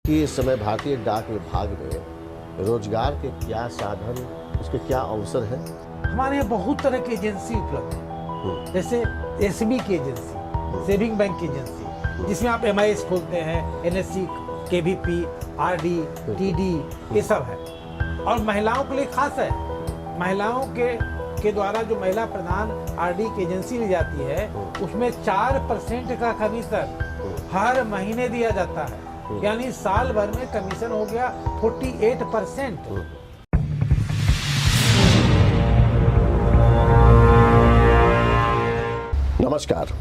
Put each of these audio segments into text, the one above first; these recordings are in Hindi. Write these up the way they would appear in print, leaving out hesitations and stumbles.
कि इस समय भारतीय डाक विभाग में रोजगार के क्या साधन, उसके क्या अवसर हैं? हमारे यहाँ बहुत तरह की एजेंसी उपलब्ध है, जैसे एसबी की एजेंसी, सेविंग बैंक की एजेंसी, जिसमें आप एमआईएस खोलते हैं, एनएससी, केवीपी, आरडी, टीडी, ये सब है। और महिलाओं के लिए खास है, महिलाओं के द्वारा जो महिला प्रधान आरडी की एजेंसी ली जाती है, उसमें 4% का कमीशन हर महीने दिया जाता है, यानी साल भर में कमीशन हो गया 48%। नमस्कार,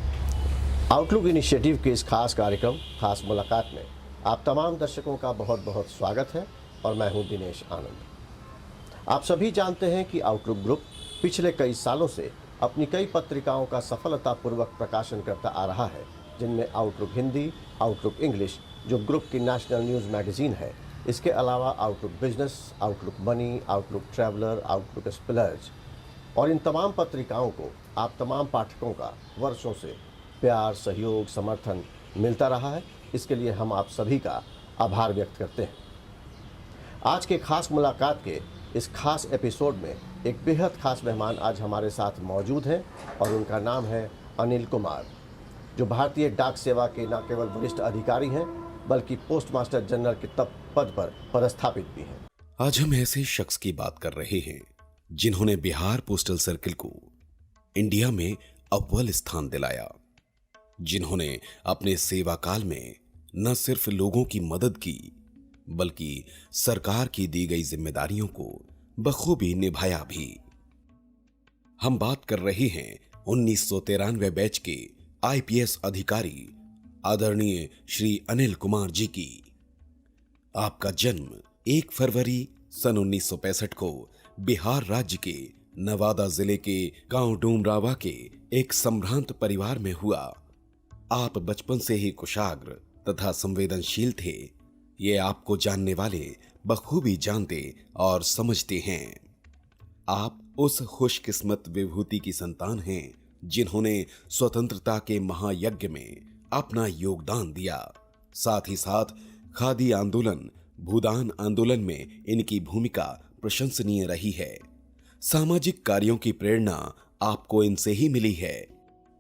आउटलुक इनिशिएटिव के इस खास कार्यक्रम खास मुलाकात में आप तमाम दर्शकों का बहुत बहुत स्वागत है और मैं हूं दिनेश आनंद। आप सभी जानते हैं कि आउटलुक ग्रुप पिछले कई सालों से अपनी कई पत्रिकाओं का सफलतापूर्वक प्रकाशन करता आ रहा है, जिनमें आउटलुक हिंदी, आउटलुक इंग्लिश जो ग्रुप की नेशनल न्यूज़ मैगजीन है, इसके अलावा outlook business, outlook money, outlook traveller, outlook splurge, और इन तमाम पत्रिकाओं को आप तमाम पाठकों का वर्षों से प्यार, सहयोग, समर्थन मिलता रहा है। इसके लिए हम आप सभी का आभार व्यक्त करते हैं। आज के खास मुलाकात के इस खास एपिसोड में एक बेहद खास मेहमान आज हमारे साथ मौजूद हैं और उनका नाम है अनिल कुमार, जो भारतीय डाक सेवा के न केवल वरिष्ठ अधिकारी हैं बल्कि पोस्ट मास्टर जनरल के पद पर पदस्थापित भी हैं। आज हम ऐसे शख्स की बात कर रहे हैं जिन्होंने बिहार पोस्टल सर्किल को इंडिया में अव्वल स्थान दिलाया, जिन्होंने अपने सेवा काल में न सिर्फ लोगों की मदद की बल्कि सरकार की दी गई जिम्मेदारियों को बखूबी निभाया भी। हम बात कर रहे हैं 1993 बैच के आईपीएस अधिकारी आदरणीय श्री अनिल कुमार जी की। आपका जन्म 1 फरवरी सन 1965 को बिहार राज्य के नवादा जिले के गांव डूमरावा के एक संभ्रांत परिवार में हुआ। आप बचपन से ही कुशाग्र तथा संवेदनशील थे, ये आपको जानने वाले बखूबी जानते और समझते हैं। आप उस खुशकिस्मत विभूति की संतान हैं जिन्होंने स्वतंत्रता के महायज्ञ में अपना योगदान दिया। साथ ही साथ खादी आंदोलन, भूदान आंदोलन में इनकी भूमिका प्रशंसनीय रही है। सामाजिक कार्यों की प्रेरणा आपको इनसे ही मिली है।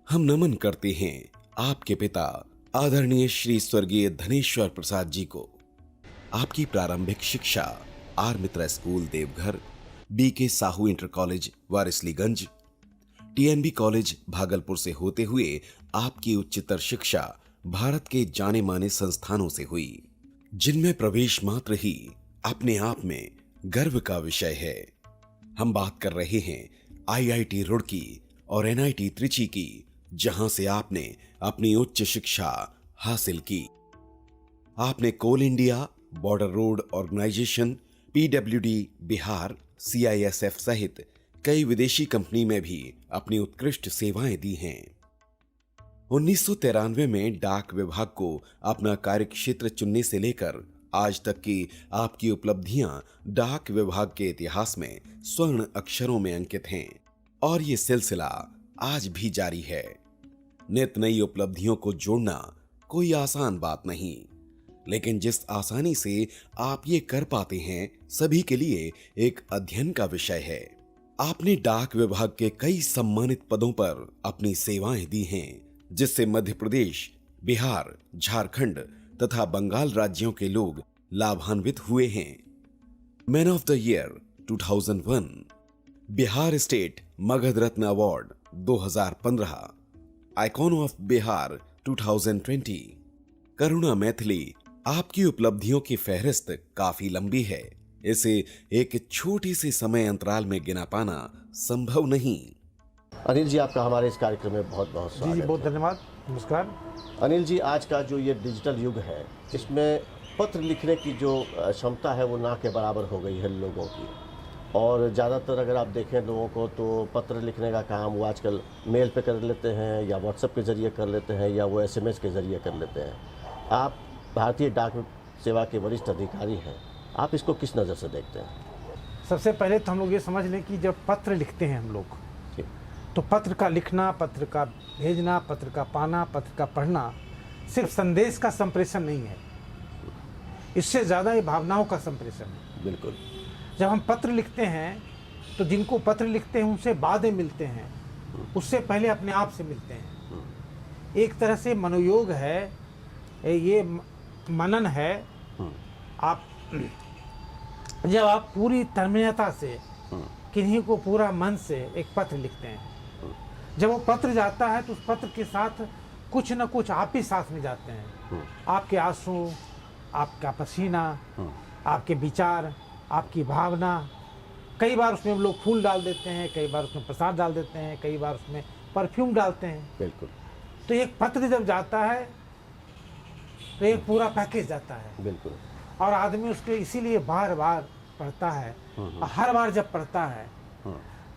हम नमन करते हैं आपके पिता आदरणीय श्री स्वर्गीय धनेश्वर प्रसाद जी को। आपकी प्रारंभिक शिक्षा R Mitra school Deoghar, BK Sahu inter college Warisaliganj, TNB college Bhagalpur से होते हुए आपकी उच्चतर शिक्षा भारत के जाने माने संस्थानों से हुई, जिनमें प्रवेश मात्र ही अपने आप में गर्व का विषय है। हम बात कर रहे हैं आईआईटी रुड़की और एनआईटी त्रिची की, जहां से आपने अपनी उच्च शिक्षा हासिल की। आपने Coal India, border road organisation, PWD Bihar, CISF सहित कई विदेशी कंपनी में भी अपनी उत्कृष्ट सेवाएं दी हैं। 1993 में डाक विभाग को अपना कार्यक्षेत्र चुनने से लेकर आज तक की आपकी उपलब्धियां डाक विभाग के इतिहास में स्वर्ण अक्षरों में अंकित हैं और ये सिलसिला आज भी जारी है। नित नई उपलब्धियों को जोड़ना कोई आसान बात नहीं, लेकिन जिस आसानी से आप ये कर पाते हैं सभी के लिए एक अध्ययन का विषय है। आपने डाक विभाग के कई सम्मानित पदों पर अपनी सेवाएं दी हैं, जिससे मध्य प्रदेश, बिहार, झारखंड तथा बंगाल राज्यों के लोग लाभान्वित हुए हैं। Man of the year 2001, Bihar state Magadh Ratna award 2015, icon of Bihar 2020, करुणा मैथिली। आपकी उपलब्धियों की फहरिस्त काफी लंबी है, इसे एक छोटे से समय अंतराल में गिना पाना संभव नहीं। अनिल जी, आपका हमारे इस कार्यक्रम में बहुत बहुत स्वागत जी, बहुत है। धन्यवाद। नमस्कार। अनिल जी, आज का जो ये डिजिटल युग है, इसमें पत्र लिखने की जो क्षमता है वो ना के बराबर हो गई है लोगों की, और ज़्यादातर अगर आप देखें लोगों को तो पत्र लिखने का काम वो आजकल मेल पे कर लेते हैं या व्हाट्सएप के ज़रिए कर लेते हैं या वो एसएमएस के ज़रिए कर लेते हैं। आप भारतीय डाक सेवा के वरिष्ठ अधिकारी हैं, आप इसको किस नज़र से देखते हैं? सबसे पहले तो हम लोग ये समझ लें कि जब पत्र लिखते हैं हम लोग, तो पत्र का लिखना, पत्र का भेजना, पत्र का पाना, पत्र का पढ़ना सिर्फ संदेश का संप्रेषण नहीं है। इससे ज़्यादा ये भावनाओं का संप्रेषण है। बिल्कुल। जब हम पत्र लिखते हैं तो जिनको पत्र लिखते हैं उनसे बाद में मिलते हैं, उससे पहले अपने आप से मिलते हैं। एक तरह से मनोयोग है, ये मनन है। आप जब आप पूरी तन्मयता से किन्हीं को पूरा मन से एक पत्र लिखते हैं, जब वो पत्र जाता है तो उस पत्र के साथ कुछ न कुछ आप ही साथ में जाते हैं। आपके आंसू, आपका पसीना, आपके विचार, आपकी भावना। कई बार उसमें हम लोग फूल डाल देते हैं, कई बार उसमें प्रसाद डाल देते हैं, कई बार उसमें परफ्यूम डालते हैं। बिल्कुल। तो एक पत्र जब जाता है तो एक पूरा पैकेज जाता है। बिल्कुल। और आदमी उसके इसीलिए बार बार पढ़ता है। और हर बार जब पढ़ता है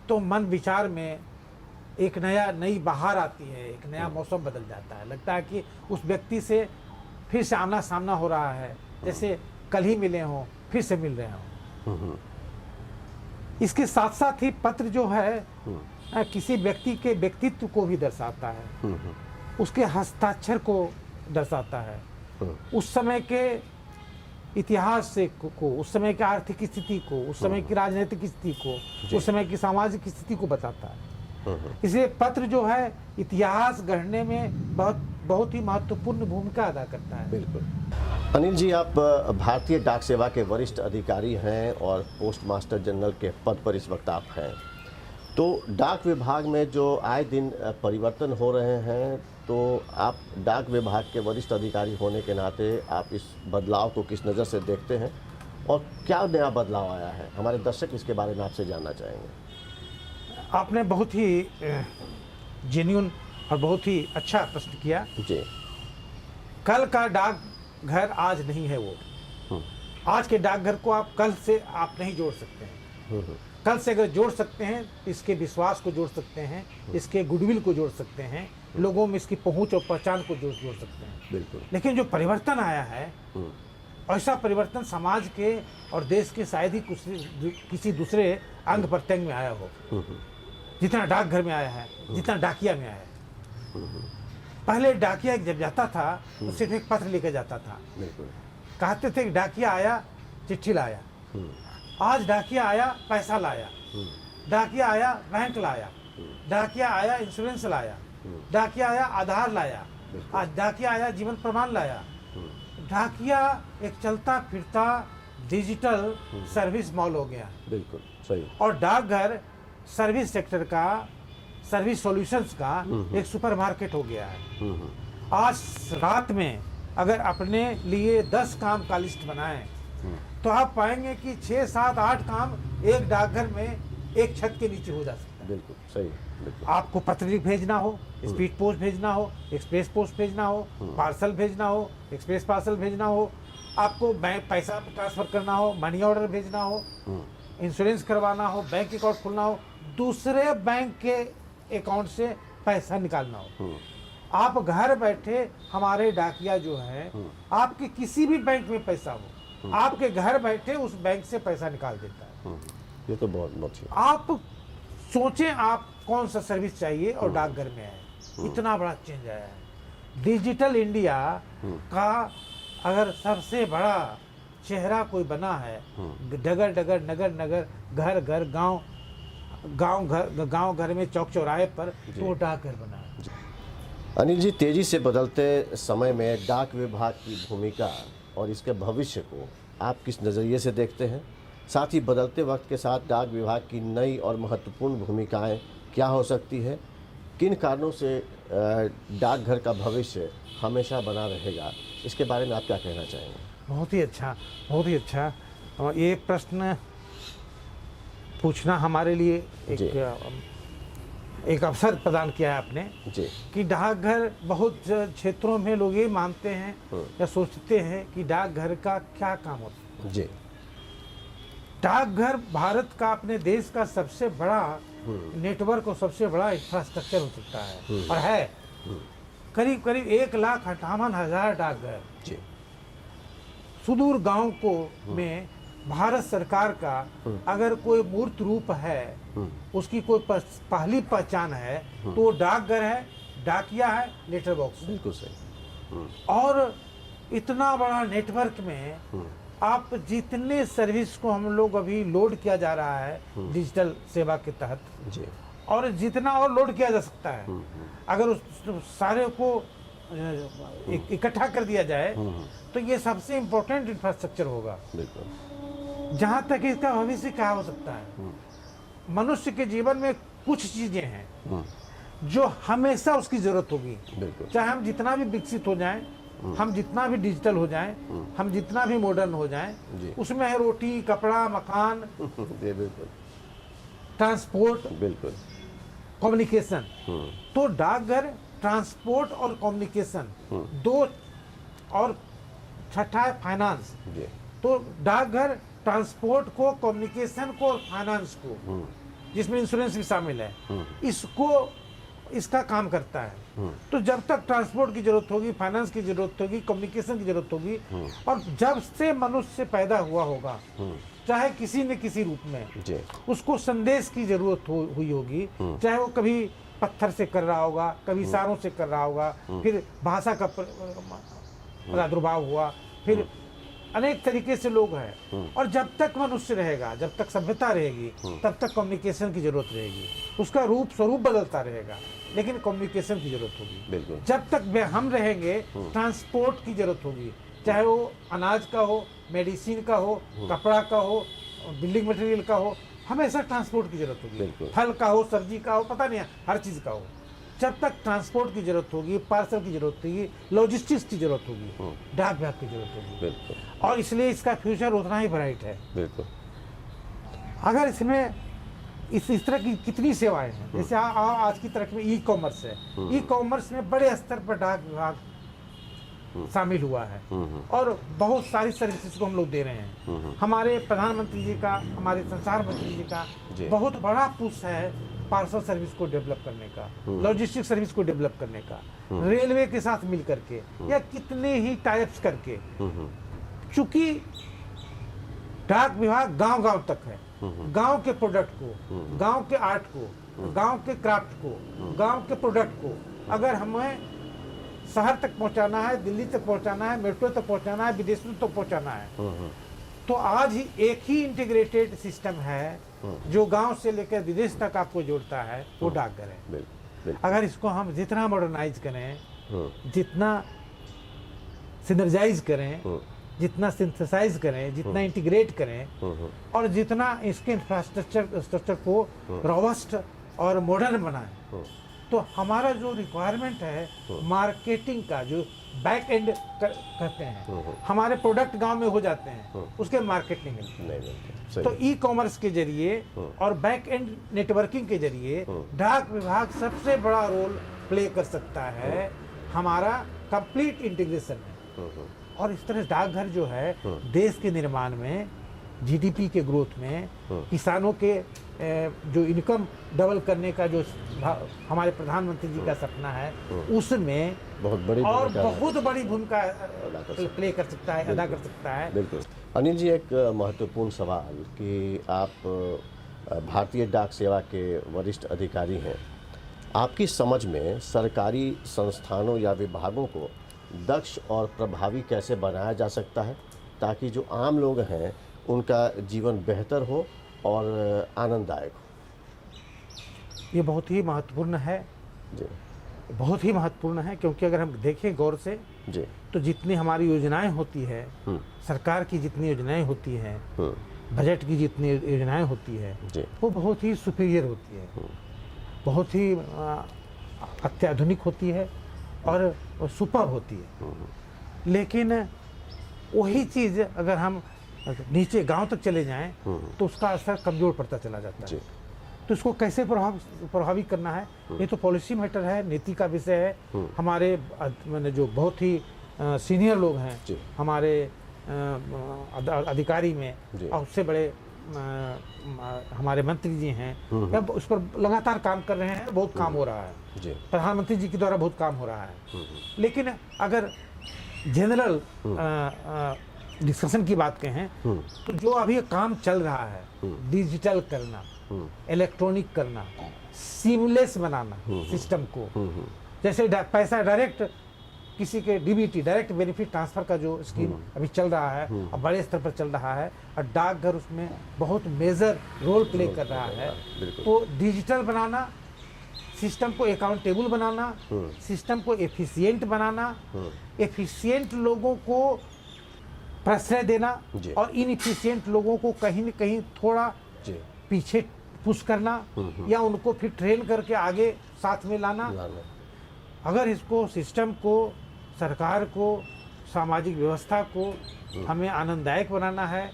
तो मन विचार में एक नई बहार आती है, एक नया मौसम बदल जाता है। लगता है कि उस व्यक्ति से फिर से आमना सामना हो रहा है, जैसे कल ही मिले हों, फिर से मिल रहे हों। इसके साथ साथ ही पत्र जो है किसी व्यक्ति के व्यक्तित्व को भी दर्शाता है, उसके हस्ताक्षर को दर्शाता है, उस समय के इतिहास से को, उस समय की आर्थिक स्थिति को, उस समय की राजनीतिक स्थिति को, उस समय की सामाजिक स्थिति को बताता है। इसलिए पत्र जो है इतिहास गढ़ने में बहुत ही महत्वपूर्ण भूमिका अदा करता है। बिल्कुल। अनिल जी, आप भारतीय डाक सेवा के वरिष्ठ अधिकारी हैं और पोस्ट मास्टर जनरल के पद पर इस वक्त आप हैं। तो डाक विभाग में जो आए दिन परिवर्तन हो रहे हैं, तो आप डाक विभाग के वरिष्ठ अधिकारी होने के नाते आप इस बदलाव को किस नज़र से देखते हैं और क्या नया बदलाव आया है? हमारे दर्शक इसके बारे में आपसे जानना चाहेंगे। आपने बहुत ही जेन्युइन और बहुत ही अच्छा प्रश्न किया। जी। कल का डाकघर आज नहीं है वो। आज के डाकघर को आप कल से आप नहीं जोड़ सकते हैं। कल से अगर जोड़ सकते हैं तो इसके विश्वास को जोड़ सकते हैं, इसके गुडविल को जोड़ सकते हैं, लोगों में इसकी पहुंच और पहचान को जोड़ सकते हैं। बिल्कुल। लेकिन जो परिवर्तन आया है, ऐसा परिवर्तन समाज के और देश के शायद ही किसी दूसरे अंग प्रत्यंग में आया हो, जितना डाकघर में आया है, जितना डाकिया में आया है। पहले डाकिया जब जाता था तो सिर्फ एक पत्र लेकर जाता था। कहते थे कि डाकिया आया चिट्ठी लाया। आज डाकिया आया पैसा लाया, डाकिया आया बैंक लाया, डाकिया आया इंश्योरेंस लाया, डाकिया आया आधार लाया, आज डाकिया आया जीवन प्रमाण लाया। डाकिया एक चलता फिरता डिजिटल सर्विस मॉल हो गया। बिल्कुल सही। और डाकघर सर्विस सेक्टर का, सर्विस सॉल्यूशंस का एक सुपरमार्केट हो गया है। आज रात में अगर अपने लिए 10 काम का लिस्ट बनाएं तो आप पाएंगे कि 6, 7, 8 काम एक डाकघर में एक छत के नीचे हो जा सकता है। बिल्कुल सही। बिल्कुल। आपको पत्र भेजना हो, स्पीड पोस्ट भेजना हो, एक्सप्रेस पोस्ट भेजना हो, पार्सल भेजना हो, एक्सप्रेस पार्सल भेजना हो, आपको बैंक पैसा ट्रांसफर करना हो, मनी ऑर्डर भेजना हो, इंश्योरेंस करवाना हो, बैंक अकाउंट खोलना हो, दूसरे बैंक के अकाउंट से पैसा निकालना हो, आप घर बैठे हमारे डाकिया जो है आपके किसी भी बैंक में पैसा हो, आपके घर बैठे उस बैंक से पैसा निकाल देता है। ये तो बहुत अच्छी। आप सोचें आप कौन सा सर्विस चाहिए और डाकघर में है। इतना बड़ा चेंज आया है। डिजिटल इंडिया का अगर सबसे बड़ा चेहरा कोई बना है, डगर डगर नगर नगर घर घर गांव घर में चौक चौराहे पर, तो वो डाकघर बना है। अनिल जी, तेजी से बदलते समय में डाक विभाग की भूमिका और इसके भविष्य को आप किस नज़रिए से देखते हैं? साथ ही बदलते वक्त के साथ डाक विभाग की नई और महत्वपूर्ण भूमिकाएं क्या हो सकती है? किन कारणों से डाकघर का भविष्य हमेशा बना रहेगा? इसके बारे में आप क्या कहना चाहेंगे? बहुत ही अच्छा, बहुत ही अच्छा। और ये प्रश्न पूछना हमारे लिए एक अवसर प्रदान किया है आपने जी। कि डाकघर बहुत क्षेत्रों में लोग ये मानते हैं या सोचते हैं कि डाकघर का क्या काम होता है। जी। डाकघर भारत का, अपने देश का सबसे बड़ा नेटवर्क और सबसे बड़ा इंफ्रास्ट्रक्चर हो सकता है और है। करीब करीब 1,58,000 डाकघर जी। सुदूर गांव को में भारत सरकार का अगर कोई मूर्त रूप है, उसकी कोई पहली पहचान है तो वो डाकघर है, डाकिया है, लेटर बॉक्स। बिल्कुल सही। और इतना बड़ा नेटवर्क में आप जितने सर्विस को हम लोग अभी लोड किया जा रहा है डिजिटल सेवा के तहत जी और जितना और लोड किया जा सकता है अगर उस सारे को इकट्ठा कर दिया जाए तो ये सबसे इम्पोर्टेंट इंफ्रास्ट्रक्चर होगा। बिल्कुल। जहाँ तक इसका भविष्य क्या हो सकता है, मनुष्य के जीवन में कुछ चीजें हैं जो हमेशा उसकी जरूरत होगी, बिल्कुल। चाहे हम जितना भी विकसित हो जाएं, हम जितना भी डिजिटल हो जाएं, हम जितना भी मॉडर्न हो जाएं, उसमें है रोटी, कपड़ा, मकान, जी बिल्कुल, ट्रांसपोर्ट, बिल्कुल, कम्युनिकेशन। तो डाकघर, ट्रांसपोर्ट और कम्युनिकेशन दो, और छठा है फाइनेंस। जी तो डाकघर ट्रांसपोर्ट को, कम्युनिकेशन को और फाइनेंस को, जिसमें इंश्योरेंस भी शामिल है, इसका काम करता है। तो जब तक ट्रांसपोर्ट की जरूरत होगी, फाइनेंस की जरूरत होगी, कम्युनिकेशन की जरूरत होगी, और जब से मनुष्य पैदा हुआ होगा चाहे किसी न किसी रूप में जी उसको संदेश की जरूरत हुई होगी, चाहे वो कभी पत्थर से कर रहा होगा, कभी इशारों से कर रहा होगा, फिर भाषा का प्रादुर्भाव हुआ, फिर अनेक तरीके से लोग हैं। और जब तक मनुष्य रहेगा, जब तक सभ्यता रहेगी, तब तक कम्युनिकेशन की जरूरत रहेगी। उसका रूप स्वरूप बदलता रहेगा, लेकिन कम्युनिकेशन की जरूरत होगी। बिल्कुल। जब तक हम रहेंगे, ट्रांसपोर्ट की जरूरत होगी, चाहे वो अनाज का हो, मेडिसिन का हो, कपड़ा का हो, बिल्डिंग मटेरियल का हो, हमेशा ट्रांसपोर्ट की जरूरत होगी। फल का हो, सब्जी का हो, पता नहीं, हर चीज का हो। जब तक ट्रांसपोर्ट की जरूरत होगी, पार्सल की जरूरत होगी, लॉजिस्टिक्स की जरूरत होगी, डाक विभाग की जरूरत होगी। बिल्कुल। और इसलिए इसका फ्यूचर उतना ही ब्राइट है। बिल्कुल। अगर इसमें इस तरह की कितनी सेवाएं हैं, जैसे आज की तरह में ई कॉमर्स है, ई कॉमर्स में बड़े स्तर पर डाक विभाग शामिल हुआ है और बहुत सारी सर्विसेज को हम लोग दे रहे हैं। हमारे प्रधानमंत्री जी का, हमारे संचार मंत्री जी का बहुत बड़ा पुश है पार्सल सर्विस को डेवलप करने का, लॉजिस्टिक सर्विस को डेवलप करने का, रेलवे के साथ मिल करके या कितने ही टाइप्स करके। चूंकि डाक विभाग गांव-गांव तक है, गांव के प्रोडक्ट को, गांव के आर्ट को, गांव के क्राफ्ट को, गांव के प्रोडक्ट को अगर हमें शहर तक पहुंचाना है, दिल्ली तक पहुंचाना है, मेट्रो तक पहुंचाना है, विदेशों तक पहुंचाना है, तो आज ही एक ही इंटीग्रेटेड सिस्टम है जो गांव से लेकर विदेश तक आपको जोड़ता है, वो डाकघर है। अगर इसको हम जितना मॉडर्नाइज करें, जितना सिनर्जाइज करें, जितना सिंथेसाइज करें, जितना इंटीग्रेट करें और जितना इसके इंफ्रास्ट्रक्चर को रोबस्ट और मॉडर्न बनाएं, तो हमारा जो रिक्वायरमेंट है मार्केटिंग का, जो बैक एंड कहते हैं, हमारे प्रोडक्ट गांव में हो जाते हैं, उसके मार्केट नहीं मिलते। तो ई कॉमर्स के जरिए और बैक एंड नेटवर्किंग के जरिए डाक विभाग सबसे बड़ा रोल प्ले कर सकता है हमारा कंप्लीट इंटीग्रेशन में। और इस तरह डाकघर जो है देश के निर्माण में, जीडीपी के ग्रोथ में, किसानों के जो इनकम डबल करने का जो हमारे प्रधानमंत्री जी का सपना है, उसमें बहुत बड़ी भूमिका प्ले कर सकता है, अदा कर सकता है। बिल्कुल। अनिल जी, एक महत्वपूर्ण सवाल कि आप भारतीय डाक सेवा के वरिष्ठ अधिकारी हैं, आपकी समझ में सरकारी संस्थानों या विभागों को दक्ष और प्रभावी कैसे बनाया जा सकता है ताकि जो आम लोग हैं उनका जीवन बेहतर हो और आनंददायक हो? ये बहुत ही महत्वपूर्ण है जी, बहुत ही महत्वपूर्ण है, क्योंकि अगर हम देखें गौर से जी, तो जितनी हमारी योजनाएं होती है, सरकार की जितनी योजनाएं होती हैं, बजट की जितनी योजनाएं होती है, वो बहुत ही सुपीरियर होती है, बहुत ही अत्याधुनिक होती है और सुपर होती है। लेकिन वही चीज़ अगर हम नीचे गांव तक चले जाएं तो उसका असर कमजोर पड़ता चला जाता है। तो इसको कैसे प्रभावी करना है, ये तो पॉलिसी मैटर है, नीति का विषय है। हमारे मैंने जो बहुत ही सीनियर लोग हैं हमारे अधिकारी में, और उससे बड़े हमारे मंत्री जी हैं, अब उस पर लगातार काम कर रहे हैं, बहुत काम हो रहा है, प्रधानमंत्री जी के द्वारा बहुत काम हो रहा है। लेकिन अगर जनरल डिस्कशन की बात कहें तो जो अभी काम चल रहा है, डिजिटल करना, इलेक्ट्रॉनिक करना, सीमलेस बनाना सिस्टम को, जैसे पैसा डायरेक्ट किसी के डीबीटी डायरेक्ट बेनिफिट ट्रांसफर का जो स्कीम अभी चल रहा है और बड़े स्तर पर चल रहा है, और डाकघर उसमें बहुत मेजर रोल प्ले कर रहा है। तो डिजिटल बनाना, सिस्टम को अकाउंटेबल बनाना, सिस्टम को एफिशिएंट बनाना, एफिशिएंट लोगों को प्रश्रय देना और इनएफिशिएंट लोगों को कहीं न कहीं थोड़ा पीछे पुश करना या उनको फिर ट्रेन करके आगे साथ में लाना। अगर इसको सिस्टम को, सरकार को, सामाजिक व्यवस्था को हमें आनंददायक बनाना है,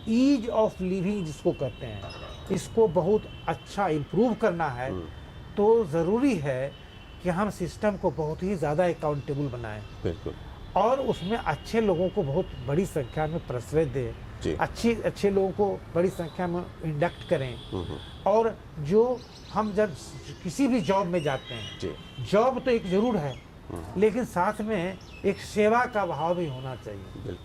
ईज ऑफ लिविंग जिसको कहते हैं, इसको बहुत अच्छा इम्प्रूव करना है, तो ज़रूरी है कि हम सिस्टम को बहुत ही ज़्यादा अकाउंटेबल बनाएं। बिल्कुल। और उसमें अच्छे लोगों को बहुत बड़ी संख्या में प्रश्रय दें, अच्छे लोगों को बड़ी संख्या में इंडक्ट करें। और जो हम जब किसी भी जॉब में जाते हैं, जॉब तो एक जरूर है, लेकिन साथ में एक सेवा का भाव भी होना चाहिए।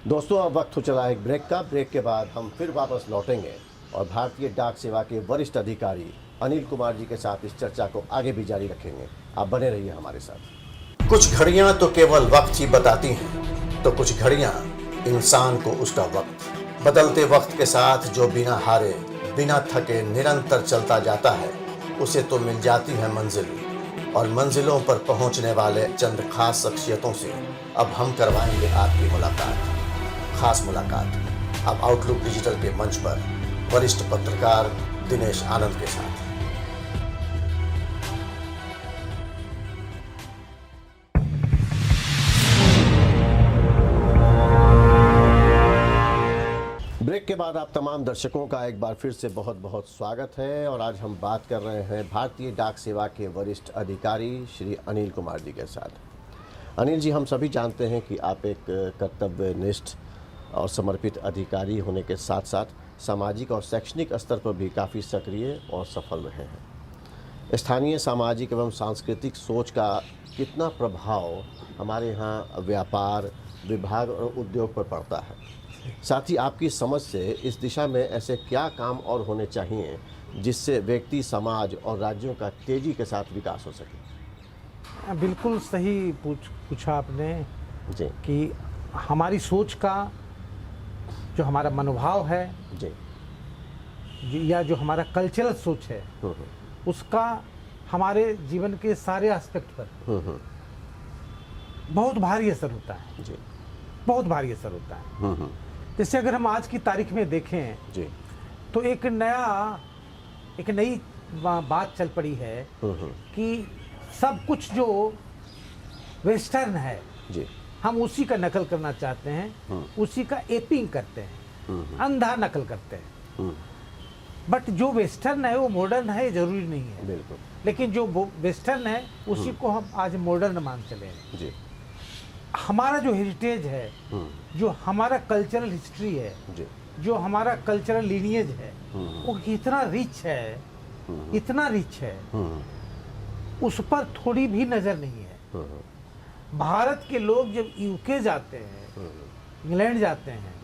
दोस्तों, अब वक्त हो चला है एक ब्रेक का। ब्रेक के बाद हम फिर वापस लौटेंगे और भारतीय डाक सेवा के वरिष्ठ अधिकारी अनिल कुमार जी के साथ इस चर्चा को आगे भी जारी रखेंगे। आप बने रहिए हमारे साथ। कुछ घड़ियां तो केवल वक्त ही बताती हैं, तो कुछ घड़ियां इंसान को उसका वक्त। बदलते वक्त के साथ जो बिना हारे, बिना थके निरंतर चलता जाता है, उसे तो मिल जाती है मंजिल। और मंजिलों पर पहुंचने वाले चंद खास शख्सियतों से अब हम करवाएंगे आपकी मुलाकात, खास मुलाकात। अब आउटलुक डिजिटल के मंच पर वरिष्ठ पत्रकार दिनेश आनंद के साथ। ब्रेक के बाद आप तमाम दर्शकों का एक बार फिर से बहुत बहुत स्वागत है। और आज हम बात कर रहे हैं भारतीय डाक सेवा के वरिष्ठ अधिकारी श्री अनिल कुमार जी के साथ। अनिल जी, हम सभी जानते हैं कि आप एक कर्तव्यनिष्ठ और समर्पित अधिकारी होने के साथ साथ सामाजिक और शैक्षणिक स्तर पर भी काफ़ी सक्रिय और सफल रहे हैं। स्थानीय सामाजिक एवं सांस्कृतिक सोच का कितना प्रभाव हमारे यहाँ व्यापार, विभाग और उद्योग पर पड़ता है, साथ ही आपकी समझ से इस दिशा में ऐसे क्या काम और होने चाहिए जिससे व्यक्ति, समाज और राज्यों का तेजी के साथ विकास हो सके? बिल्कुल सही पूछा आपने जी कि हमारी सोच का जो हमारा मनोभाव है या जो हमारा कल्चरल सोच है, उसका हमारे जीवन के सारे एस्पेक्ट पर बहुत भारी असर होता है। जी, बहुत भारी असर होता है। जैसे अगर हम आज की तारीख में देखें तो एक नई बात चल पड़ी है कि सब कुछ जो वेस्टर्न है हम उसी का नकल करना चाहते हैं, उसी का एपिंग करते हैं, अंधा नकल करते हैं। बट जो वेस्टर्न है वो मॉडर्न है, जरूरी नहीं है। बिल्कुल। लेकिन जो वेस्टर्न है उसी को हम आज मॉडर्न मान चले हैं। हमारा जो हेरिटेज है, जो हमारा कल्चरल हिस्ट्री है, जो हमारा कल्चरल लीनिएज है, वो इतना रिच है, इतना रिच है, उस पर थोड़ी भी नजर नहीं है। भारत के लोग जब यूके जाते हैं, इंग्लैंड जाते हैं,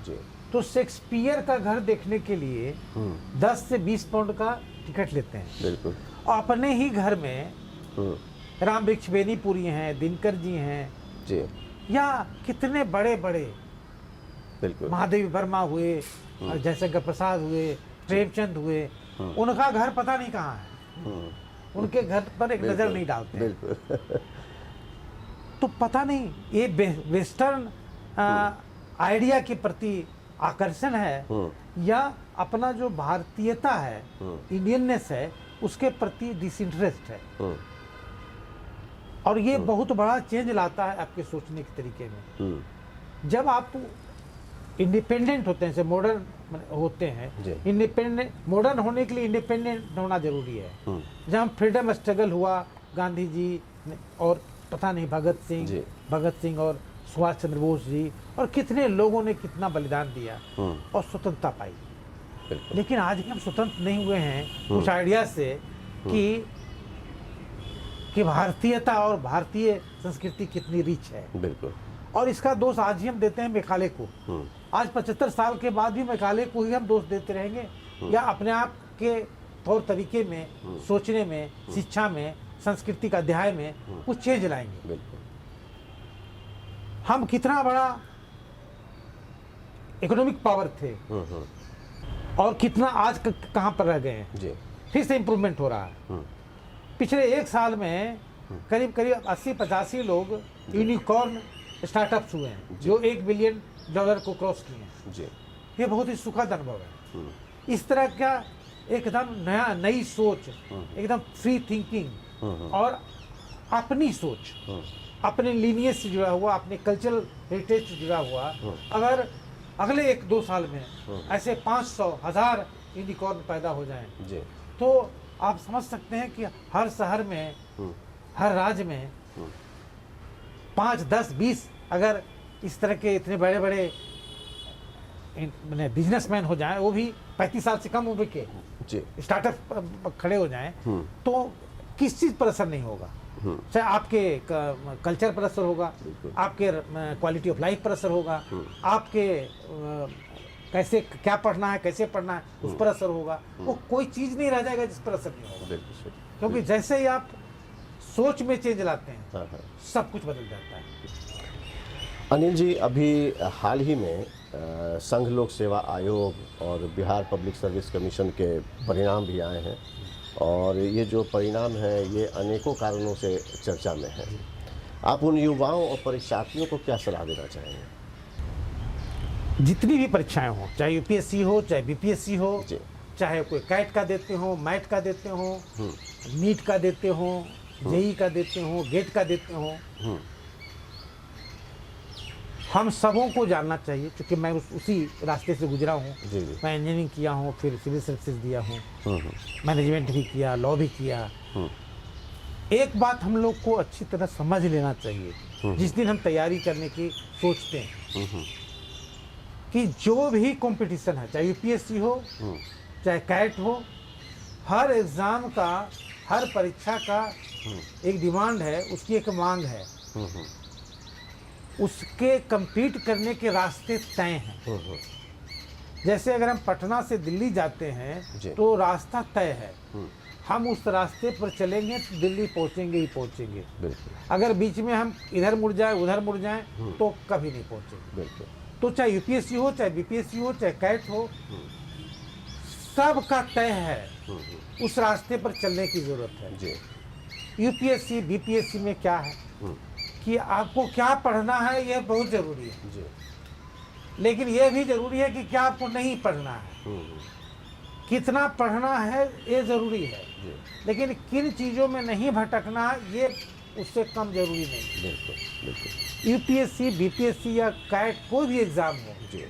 तो शेक्सपियर का घर देखने के लिए 10 से 20 पाउंड का टिकट लेते हैं। बिल्कुल। और अपने ही घर में राम वृक्ष बेनीपुरी हैं, दिनकर जी हैं, या कितने बड़े बड़े महादेवी वर्मा हुए, जयशंकर प्रसाद हुए, प्रेमचंद हुए, उनका घर पता नहीं कहाँ है, उनके घर पर एक नजर नहीं डालते। बिल्कुल। तो पता नहीं ये वेस्टर्न आइडिया के प्रति आकर्षण है या अपना जो भारतीयता है, इंडियननेस है, उसके प्रति डिसइंटरेस्ट है। और ये बहुत बड़ा चेंज लाता है आपके सोचने के तरीके में। जब आप इंडिपेंडेंट होते हैं, मॉडर्न होते हैं, इंडिपेंडेंट मॉडर्न होने के लिए इंडिपेंडेंट होना जरूरी है। जब हम फ्रीडम स्ट्रगल हुआ, गांधी जी और पता नहीं भगत सिंह और सुभाष चंद्र बोस जी और कितने लोगों ने कितना बलिदान दिया और स्वतंत्रता पाई। लेकिन आज भी हम स्वतंत्र नहीं हुए हैं कुछ आइडिया से कि भारतीयता और भारतीय संस्कृति कितनी रिच है। बिल्कुल। और इसका दोष आज ही हम देते हैं मेघालय को। आज 75 साल के बाद भी मेघालय को ही हम दोष देते रहेंगे या अपने आप के तौर तरीके में, सोचने में, शिक्षा में, संस्कृति का अध्याय में कुछ चेंज लाएंगे। बिल्कुल। हम कितना बड़ा इकोनॉमिक पावर थे और कितना आज कहाँ पर रह गए हैं। जी। फिर से इम्प्रूवमेंट हो रहा है। पिछले एक साल में करीब करीब 80-85 लोग यूनिकॉर्न स्टार्टअप्स हुए हैं जो $1 बिलियन को क्रॉस किए हैं। जी। ये बहुत ही सुखद अनुभव है। इस तरह का एकदम नई सोच, एकदम फ्री थिंकिंग और अपनी सोच, अपने लीनियज से जुड़ा हुआ, अपने कल्चरल हेरिटेज से जुड़ा हुआ, अगर अगले 1-2 साल में ऐसे 500,000 यूनिकॉर्न पैदा हो जाएं जी। तो आप समझ सकते हैं कि हर शहर में, हर राज्य में 5, 10, 20 अगर इस तरह के इतने बड़े बड़े बिजनेसमैन हो जाएं, वो भी 35 साल से कम उम्र के जी। स्टार्टअप खड़े हो जाएं, तो किस चीज़ पर असर नहीं होगा। चाहे आपके कल्चर पर असर होगा, आपके क्वालिटी ऑफ लाइफ पर असर होगा, आपके कैसे क्या पढ़ना है, कैसे पढ़ना है, उस पर असर होगा। वो कोई चीज़ नहीं रह जाएगा जिस पर असर नहीं होगा। बिल्कुल सही। क्योंकि जैसे ही आप सोच में चेंज लाते हैं, हाँ, हाँ। सब कुछ बदल जाता है। अनिल जी, अभी हाल ही में संघ लोक सेवा आयोग और बिहार पब्लिक सर्विस कमीशन के परिणाम भी आए हैं और ये जो परिणाम है ये अनेकों कारणों से चर्चा में है। आप उन युवाओं और परीक्षार्थियों को क्या सलाह देना चाहेंगे? जितनी भी परीक्षाएं हो, चाहे यूपीएससी हो, चाहे बीपीएससी हो, जी। चाहे कोई कैट का देते हो, मैट का देते हो, नीट का देते हो, जेई का देते हो, गेट का देते हो, हम सबों को जानना चाहिए, क्योंकि मैं उसी रास्ते से गुजरा हूँ। जी जी। मैं इंजीनियरिंग किया हूँ, फिर सिविल सर्विसेज दिया हूँ, मैनेजमेंट भी किया, लॉ भी किया। एक बात हम लोग को अच्छी तरह समझ लेना चाहिए जिस दिन हम तैयारी करने की सोचते हैं कि जो भी कंपटीशन है, चाहे यूपीएससी हो, चाहे कैट हो, हर एग्ज़ाम का, हर परीक्षा का एक डिमांड है, उसकी एक मांग है, उसके compete करने के रास्ते तय हैं। जैसे अगर हम पटना से दिल्ली जाते हैं तो रास्ता तय है, हम उस रास्ते पर चलेंगे तो दिल्ली पहुंचेंगे ही पहुंचेंगे। अगर बीच में हम इधर मुड़ जाए, उधर मुड़ जाएं तो कभी नहीं पहुंचेंगे। तो चाहे यूपीएससी हो, चाहे बीपीएससी हो, चाहे कैट हो, सबका तय है, उस रास्ते पर चलने की जरूरत है। जी। यूपीएससी बीपीएससी में क्या है कि आपको क्या पढ़ना है यह बहुत ज़रूरी है। जी। लेकिन यह भी ज़रूरी है कि क्या आपको नहीं पढ़ना है, कितना पढ़ना है ये ज़रूरी है। जी। लेकिन किन चीज़ों में नहीं भटकना है ये उससे कम ज़रूरी नहीं। बिल्कुल बिल्कुल। यूपीएससी बीपीएससी या कैट कोई भी एग्ज़ाम हो, जी।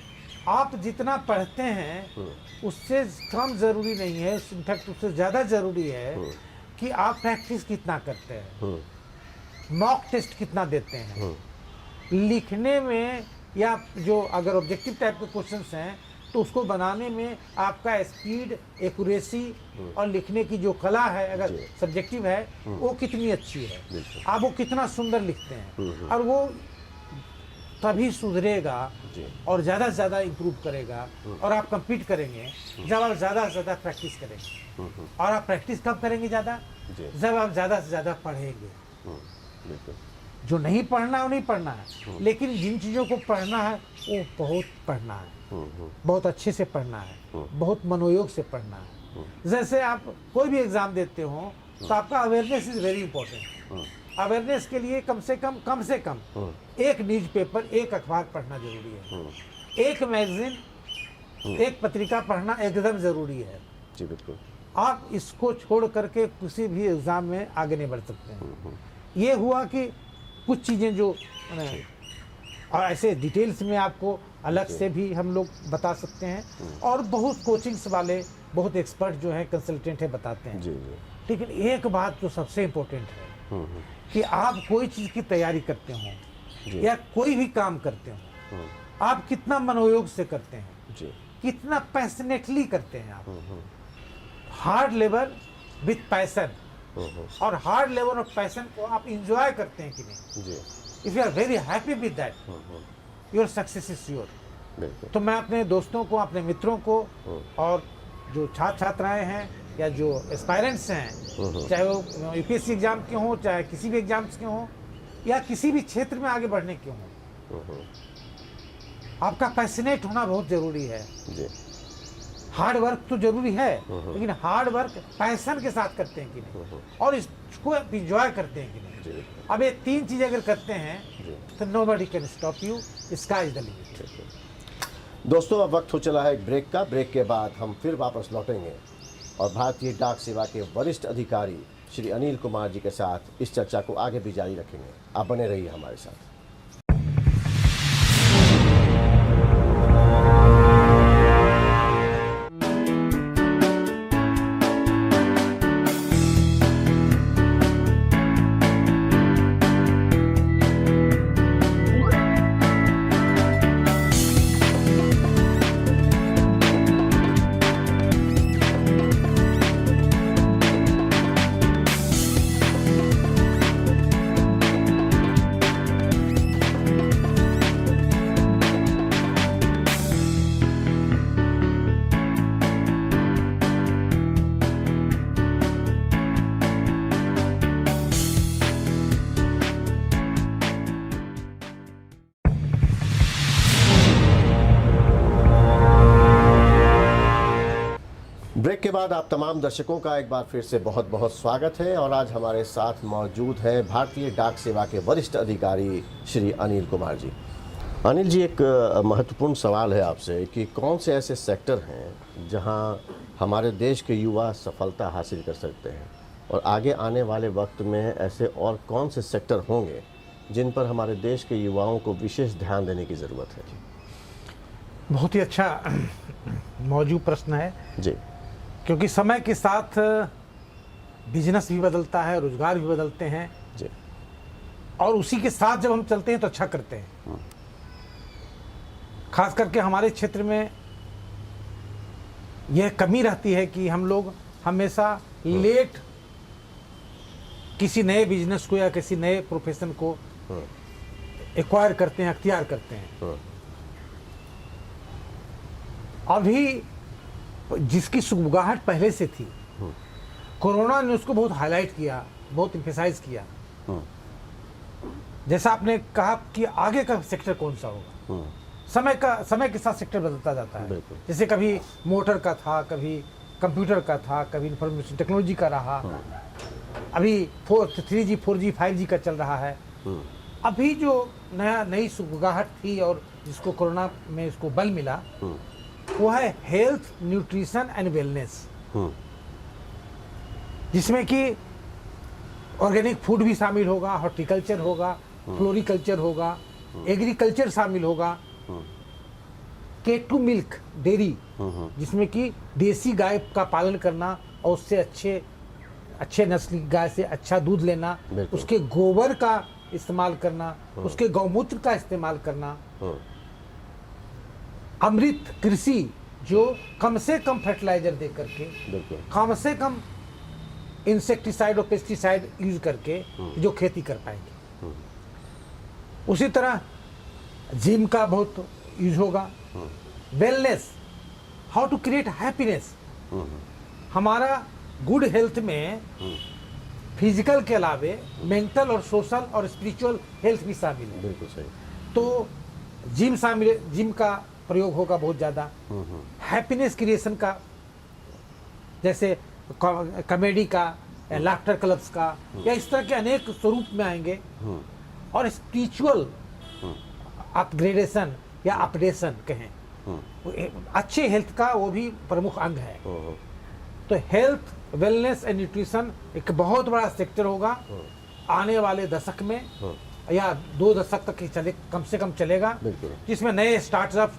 आप जितना पढ़ते हैं उससे कम ज़रूरी नहीं है, इनफैक्ट उससे ज़्यादा ज़रूरी है कि आप प्रैक्टिस कितना करते हैं, मॉक टेस्ट कितना देते हैं, लिखने में, या जो अगर ऑब्जेक्टिव टाइप के क्वेश्चंस हैं तो उसको बनाने में आपका स्पीड, एक्यूरेसी और लिखने की जो कला है, अगर सब्जेक्टिव है, वो कितनी अच्छी है, आप वो कितना सुंदर लिखते हैं, और वो तभी सुधरेगा और ज़्यादा से ज़्यादा इम्प्रूव करेगा और आप compete करेंगे जब आप ज़्यादा से ज़्यादा प्रैक्टिस करेंगे। और आप प्रैक्टिस कब करेंगे ज़्यादा? जब आप ज़्यादा से ज़्यादा पढ़ेंगे। जो नहीं पढ़ना है वो नहीं पढ़ना है, लेकिन जिन चीज़ों को पढ़ना है वो बहुत पढ़ना है, बहुत अच्छे से पढ़ना है, बहुत मनोयोग से पढ़ना है। जैसे आप कोई भी एग्ज़ाम देते हो तो आपका awareness is very important. Awareness के लिए कम से कम एक न्यूज़पेपर, एक अखबार पढ़ना जरूरी है, एक मैगजीन, एक पत्रिका पढ़ना एकदम ज़रूरी है। जी बिल्कुल। आप इसको छोड़ करके किसी भी एग्ज़ाम में आगे नहीं बढ़ सकते हैं। ये हुआ कि कुछ चीज़ें जो, और ऐसे डिटेल्स में आपको अलग से भी हम लोग बता सकते हैं, और बहुत कोचिंग्स वाले, बहुत एक्सपर्ट जो हैं, कंसल्टेंट है, बताते हैं। जी जी। लेकिन एक बात जो सबसे इम्पोर्टेंट है कि आप कोई चीज़ की तैयारी करते हो या कोई भी काम करते हो, आप कितना मनोयोग से करते हैं, जी। कितना पैशनेटली करते हैं आप। हार्ड लेबर विथ पैशन, और हार्ड लेबर और पैशन को आप इंजॉय करते हैं कि नहीं। जी। If you are very happy with that, your success is sure. तो मैं अपने दोस्तों को, अपने मित्रों को, और जो छात्र छात्राएं हैं या जो एस्पायरेंट्स हैं, चाहे वो यूपीएससी एग्जाम के हों, चाहे किसी भी एग्जाम्स के हों, या किसी भी क्षेत्र में आगे बढ़ने के हों, आपका पैशनेट होना बहुत जरूरी है। जी हार्ड वर्क तो जरूरी है, लेकिन हार्ड वर्क पैशन के साथ करते हैं कि नहीं, और इसको इंजॉय करते हैं कि नहीं। जी अब ये तीन चीजें अगर करते हैं जी। तो nobody can stop you, sky is the limit. दोस्तों, अब वक्त हो चला है एक ब्रेक का। ब्रेक के बाद हम फिर वापस लौटेंगे और भारतीय डाक सेवा के वरिष्ठ अधिकारी श्री अनिल कुमार जी के साथ इस चर्चा को आगे भी जारी रखेंगे। आप बने रहिए हमारे साथ। ब्रेक के बाद आप तमाम दर्शकों का एक बार फिर से बहुत बहुत स्वागत है और आज हमारे साथ मौजूद है भारतीय डाक सेवा के वरिष्ठ अधिकारी श्री अनिल कुमार जी। अनिल जी, एक महत्वपूर्ण सवाल है आपसे कि कौन से ऐसे सेक्टर हैं जहां हमारे देश के युवा सफलता हासिल कर सकते हैं और आगे आने वाले वक्त में ऐसे और कौन से सेक्टर होंगे जिन पर हमारे देश के युवाओं को विशेष ध्यान देने की ज़रूरत है? बहुत ही अच्छा मौजूद प्रश्न है जी क्योंकि समय के साथ बिजनेस भी बदलता है, रोजगार भी बदलते हैं जी और उसी के साथ जब हम चलते हैं तो अच्छा करते हैं। खास करके हमारे क्षेत्र में यह कमी रहती है कि हम लोग हमेशा लेट किसी नए बिजनेस को या किसी नए प्रोफेशन को एक्वायर करते हैं, अख्तियार करते हैं। अभी जिसकी सुगबुगाहट पहले से थी, कोरोना ने उसको बहुत हाईलाइट किया, बहुत एम्फेसाइज किया। जैसा आपने कहा कि आगे का सेक्टर कौन सा होगा, समय के साथ सेक्टर बदलता जाता है। जैसे कभी मोटर का था, कभी कंप्यूटर का था, कभी इंफॉर्मेशन टेक्नोलॉजी का रहा, अभी 3G 4G 5G का चल रहा है। अभी जो नई सुगबुगाहट थी और जिसको कोरोना में इसको बल मिला वो है हेल्थ, न्यूट्रिशन एंड वेलनेस, जिसमें कि ऑर्गेनिक फूड भी शामिल होगा, हॉर्टिकल्चर होगा, फ्लोरिकल्चर होगा, एग्रीकल्चर शामिल होगा, केटू मिल्क डेयरी जिसमें कि देसी गाय का पालन करना और उससे अच्छे नस्ल की गाय से अच्छा दूध लेना, उसके गोबर का इस्तेमाल करना, उसके गौमूत्र का इस्तेमाल करना, अमृत कृषि जो कम से कम फर्टिलाइजर दे करके, कम से कम इंसेक्टिसाइड और पेस्टिसाइड यूज करके जो खेती कर पाएंगे। उसी तरह जिम का बहुत यूज होगा। Wellness, how to create happiness. हमारा गुड हेल्थ में फिजिकल के अलावे मेंटल और सोशल और स्पिरिचुअल हेल्थ भी शामिल है। बिल्कुल सही। तो जिम का प्रयोग होगा बहुत ज़्यादा। हैप्पीनेस क्रिएशन का, जैसे कॉमेडी का, लाफ्टर क्लब्स का, या इस तरह के अनेक स्वरूप में आएंगे। और स्पिरिचुअल अपग्रेडेशन या अपडेशन कहें, अच्छे हेल्थ का वो भी प्रमुख अंग है। तो हेल्थ, वेलनेस एंड न्यूट्रिशन एक बहुत बड़ा सेक्टर होगा आने वाले दशक में, या 2 दशक तक चले, कम से कम चलेगा, जिसमें नए स्टार्टअप,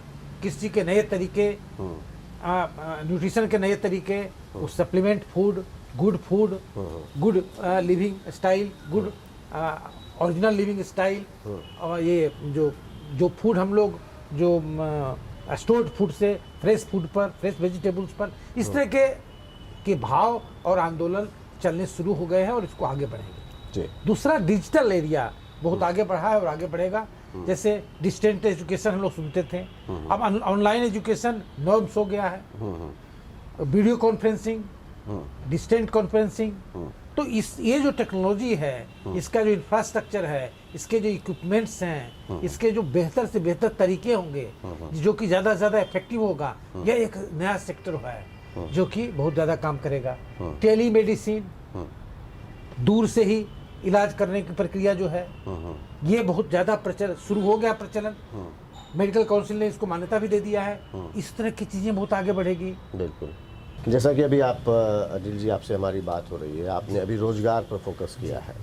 किसी के नए तरीके, न्यूट्रिशन के नए तरीके, supplement food, good living style, good original living style, और ये जो फूड हम लोग जो स्टोर्ड फूड से फ्रेश फूड पर, फ्रेश वेजिटेबल्स पर, इस तरह के भाव और आंदोलन चलने शुरू हो गए हैं और इसको आगे बढ़ेंगे। दूसरा, डिजिटल एरिया बहुत आगे बढ़ा है और आगे बढ़ेगा। जैसे डिस्टेंट एजुकेशन हम लोग सुनते थे, अब ऑनलाइन एजुकेशन नॉर्म्स हो गया है। वीडियो कॉन्फ्रेंसिंग, डिस्टेंट कॉन्फ्रेंसिंग, तो ये जो टेक्नोलॉजी है, इसका जो इंफ्रास्ट्रक्चर है, इसके जो इक्विपमेंट्स हैं, इसके जो बेहतर से बेहतर तरीके होंगे, जो कि ज़्यादा से ज़्यादा इफेक्टिव होगा, यह एक नया सेक्टर है जो कि बहुत ज़्यादा काम करेगा। टेलीमेडिसिन, दूर से ही इलाज करने की प्रक्रिया जो है, ये बहुत ज़्यादा शुरू हो गया प्रचलन। मेडिकल काउंसिल ने इसको मान्यता भी दे दिया है। इस तरह की चीज़ें बहुत आगे बढ़ेगी। बिल्कुल। जैसा कि अभी आप अनिल जी, आपसे हमारी बात हो रही है, आपने अभी रोजगार पर फोकस किया है,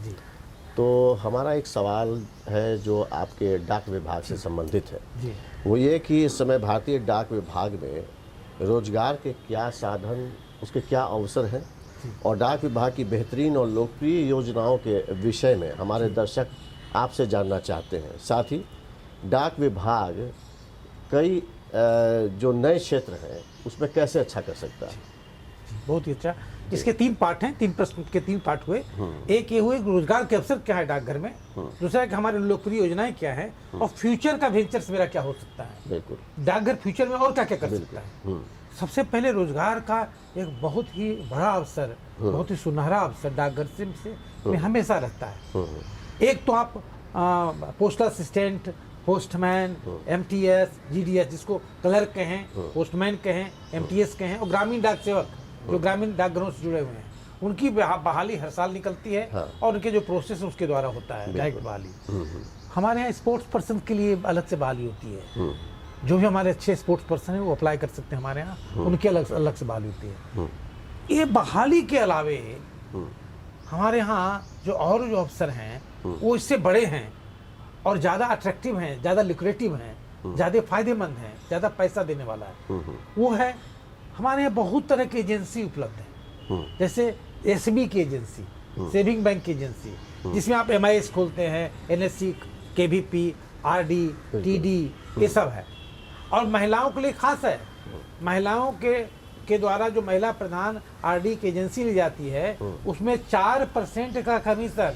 तो हमारा एक सवाल है जो आपके डाक विभाग से संबंधित है जी। वो ये कि इस समय भारतीय डाक विभाग में रोजगार के क्या साधन, उसके क्या अवसर हैं, और डाक विभाग की बेहतरीन और लोकप्रिय योजनाओं के विषय में हमारे दर्शक आपसे जानना चाहते हैं। साथ ही डाक विभाग कई जो नए क्षेत्र हैं उसमें कैसे अच्छा कर सकता है। बहुत ही अच्छा। इसके 3 पार्ट हैं, 3 प्रश्न के 3 पार्ट हुए। एक ये हुए रोजगार के अवसर क्या है डाकघर में, दूसरा कि हमारी लोकप्रिय योजनाएं क्या है, और फ्यूचर का वेंचर्स मेरा क्या हो सकता है। बिल्कुल। डाकघर फ्यूचर में और क्या क्या कर सकता है। सबसे पहले रोजगार का एक बहुत ही बड़ा अवसर, बहुत ही सुनहरा अवसर डाकघर से में हमेशा रहता है। एक तो आप postal assistant, postman, MTS, GDS, जिसको क्लर्क कहें, पोस्टमैन कहें, एमटीएस कहें, और ग्रामीण डाक सेवक जो ग्रामीण डाकघरों से जुड़े हुए हैं, उनकी बहाली हर साल निकलती है। और उनके जो प्रोसेस उसके द्वारा होता है डायरेक्ट बहाली। हमारे यहाँ स्पोर्ट्स पर्सन के लिए अलग से बहाली होती है। जो भी हमारे अच्छे स्पोर्ट्स पर्सन है वो अप्लाई कर सकते हैं हमारे यहाँ, उनकी अलग से बहाली होती है। ये बहाली के अलावे हमारे यहाँ जो अवसर हैं वो इससे बड़े हैं और ज़्यादा अट्रैक्टिव हैं, ज़्यादा लिक्रेटिव हैं, ज़्यादा फायदेमंद हैं, ज़्यादा पैसा देने वाला है। वो है हमारे यहाँ बहुत तरह की एजेंसी उपलब्ध है। जैसे एसबी की एजेंसी, सेविंग बैंक की एजेंसी, जिसमें आप एमआईएस खोलते हैं, एनएससी, केवीपी, आरडी, टीडी, ये सब है। और महिलाओं के लिए खास है। महिलाओं के द्वारा जो महिला प्रधान आरडी की एजेंसी ली जाती है, उसमें 4% का कमीशन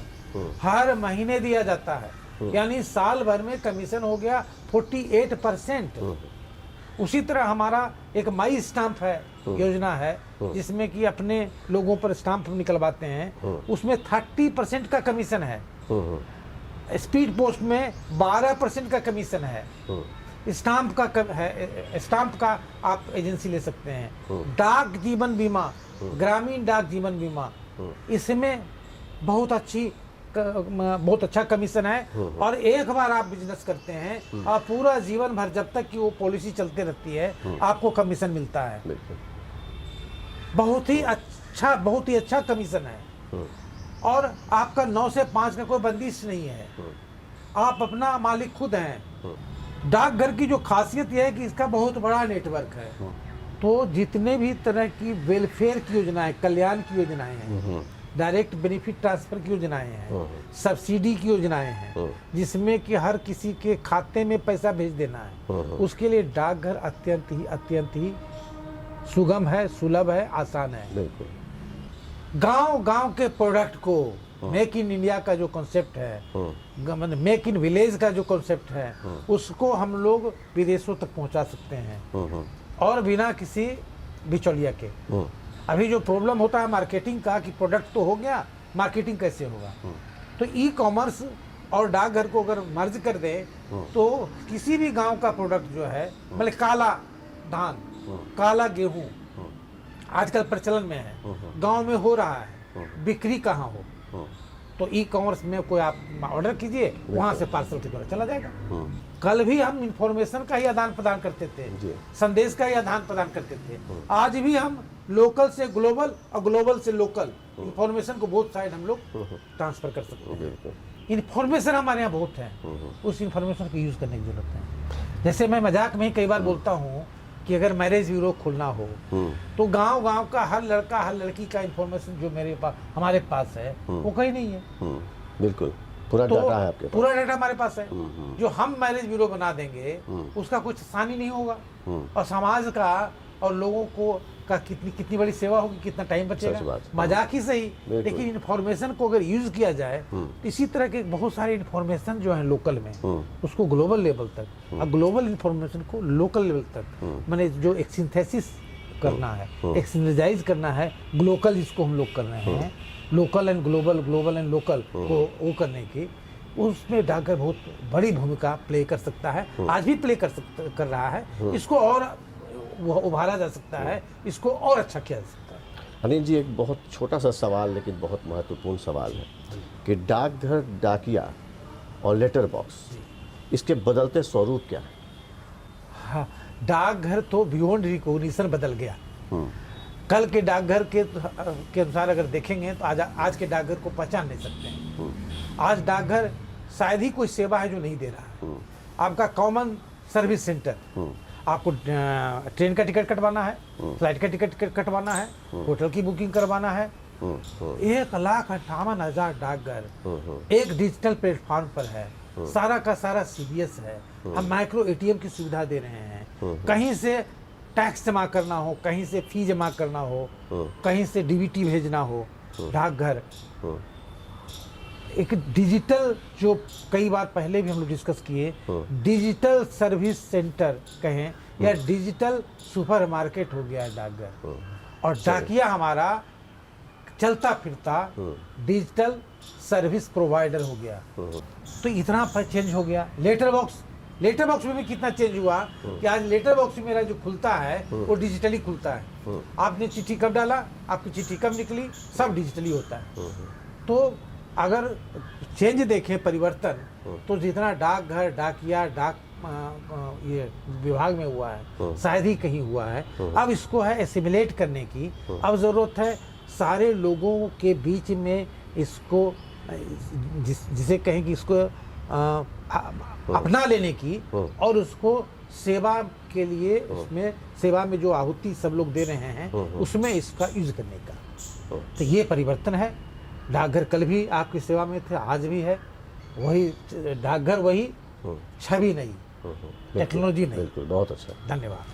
हर महीने दिया जाता है। यानी साल भर में कमीशन हो गया 48%। उसी तरह हमारा एक माई स्टाम्प है, योजना है, जिसमें कि अपने लोगों पर स्टाम्प निकलवाते हैं, उसमें 30% का कमीशन है। स्पीड पोस्ट में 12% का कमीशन है। स्टाम्प का आप एजेंसी ले सकते हैं। डाक जीवन बीमा, ग्रामीण डाक जीवन बीमा, इसमें बहुत अच्छा कमीशन है। और एक बार आप बिजनेस करते हैं और पूरा जीवन भर जब तक कि वो पॉलिसी चलते रहती है, आपको कमीशन मिलता है। बहुत ही अच्छा कमीशन है। और आपका 9 से 5 का कोई बंदिश नहीं है, आप अपना मालिक खुद हैं। डाकघर की जो खासियत यह है कि इसका बहुत बड़ा नेटवर्क है। तो जितने भी तरह की वेलफेयर की योजनाएं, कल्याण की योजनाएं हैं, डायरेक्ट बेनिफिट ट्रांसफर की योजनाएं हैं, सब्सिडी की योजनाएं हैं, जिसमें कि हर किसी के खाते में पैसा भेज देना है, उसके लिए डाकघर अत्यंत ही सुगम है, सुलभ है, आसान है। गांव के प्रोडक्ट को, मेक इन इंडिया का जो कॉन्सेप्ट है, मतलब मेक इन विलेज का जो कॉन्सेप्ट है, उसको हम लोग विदेशों तक पहुंचा सकते हैं और बिना किसी बिचौलिया के। अभी जो प्रॉब्लम होता है मार्केटिंग का, कि प्रोडक्ट तो हो गया, मार्केटिंग कैसे होगा। तो ई कॉमर्स और डाकघर को अगर मर्ज कर दे तो किसी भी गांव का प्रोडक्ट जो है, मतलब काला धान, काला गेहूं आजकल प्रचलन में है, गांव में हो रहा है, बिक्री कहाँ हो, तो ई कॉमर्स में कोई आप ऑर्डर कीजिए, वहां से पार्सल के द्वारा चला जाएगा। कल भी हम इंफॉर्मेशन का ही आदान प्रदान करते थे, संदेश का ही आदान प्रदान करते थे। आज भी हम लोकल से ग्लोबल और ग्लोबल से लोकल इंफॉर्मेशन को बोथ साइड हम लोग ट्रांसफर कर सकते हैं। इंफॉर्मेशन हमारे यहाँ बहुत है, उस इंफॉर्मेशन को यूज करने की जरूरत है। जैसे मैं मजाक में ही कई बार बोलता हूँ कि अगर मैरिज ब्यूरो खोलना हो तो गांव का हर लड़का हर लड़की का इंफॉर्मेशन जो हमारे पास है वो कहीं नहीं है। बिल्कुल पूरा डाटा है आपके पास, पूरा डाटा हमारे पास है। जो हम मैरिज ब्यूरो बना देंगे उसका कुछ आसानी नहीं होगा, और समाज का और लोगों को का कितनी बड़ी सेवा होगी, कितना टाइम बचेगा। मजाक ही सही, लेकिन इन्फॉर्मेशन को अगर यूज किया जाए तो इसी तरह के बहुत सारे इन्फॉर्मेशन जो है लोकल में, उसको ग्लोबल लेवल तक, और ग्लोबल इन्फॉर्मेशन को लोकल लेवल तक, माने जो एक सिंथेसिस करना है, एक सिनर्जाइज करना है, ग्लोकल जिसको हम लोग कर रहे हैं, local and global, global and local को वो करने की, उसमें डाकघर बहुत बड़ी भूमिका प्ले कर सकता है, आज भी प्ले कर रहा है। इसको और उभारा जा सकता है, इसको और अच्छा किया जा सकता है। अनिल जी, एक बहुत छोटा सा सवाल लेकिन बहुत महत्वपूर्ण सवाल है कि डाकघर, डाकिया और लेटर बॉक्स, इसके बदलते स्वरूप क्या है? हाँ, डाकघर तो बियॉन्ड रिकॉग्निशन बदल गया। कल के डाकघर के अनुसार अगर देखेंगे तो आज के डाकघर को पहचान नहीं सकते हैं। आज डाकघर शायद ही कोई सेवा है जो नहीं दे रहा है। आपका कॉमन सर्विस सेंटर, आपको ट्रेन का टिकट कटवाना है, फ्लाइट का टिकट कटवाना है, होटल की बुकिंग करवाना है, 1,58,000 डाकघर एक डिजिटल प्लेटफॉर्म पर है। सारा का सारा CBS है। हम माइक्रो ATM की सुविधा दे रहे हैं। कहीं से टैक्स जमा करना हो, कहीं से फी जमा करना हो, कहीं से DBT भेजना हो, डाकघर एक डिजिटल, जो कई बार पहले भी हम लोग डिस्कस किए, डिजिटल सर्विस सेंटर कहें या डिजिटल सुपरमार्केट हो गया है डाकघर। और डाकिया हमारा चलता फिरता डिजिटल सर्विस प्रोवाइडर हो गया। तो इतना पर चेंज हो गया। लेटर बॉक्स में भी कितना चेंज हुआ कि आज लेटर बॉक्स में मेरा जो खुलता है वो डिजिटली खुलता है। आपने चिट्ठी कब डाला, आपकी चिट्ठी कब निकली, सब डिजिटली होता है। तो अगर चेंज देखें, परिवर्तन, तो जितना डाकघर, डाकिया, ये विभाग में हुआ है शायद ही कहीं हुआ है। अब इसको है एसिमिलेट करने की। अब ज़रूरत है सारे लोगों के बीच में इसको, जिसे कहें कि इसको अपना लेने की, और उसको सेवा के लिए, उसमें सेवा में जो आहुति सब लोग दे रहे हैं उसमें इसका यूज करने का। तो ये परिवर्तन है। डाकघर कल भी आपकी सेवा में थे, आज भी है वही डाकघर, वही छवि नहीं, टेक्नोलॉजी नहीं। बिल्कुल, बहुत अच्छा, धन्यवाद।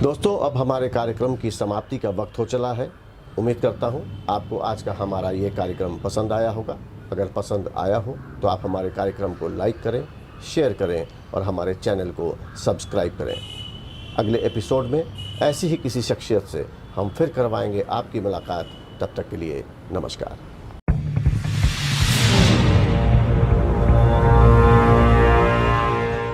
दोस्तों, अब हमारे कार्यक्रम की समाप्ति का वक्त हो चला है। उम्मीद करता हूँ आपको आज का हमारा ये कार्यक्रम पसंद आया होगा। अगर पसंद आया हो तो आप हमारे कार्यक्रम को लाइक करें, शेयर करें और हमारे चैनल को सब्सक्राइब करें। अगले एपिसोड में ऐसी ही किसी शख्सियत से हम फिर करवाएंगे आपकी मुलाकात। तब तक के लिए नमस्कार।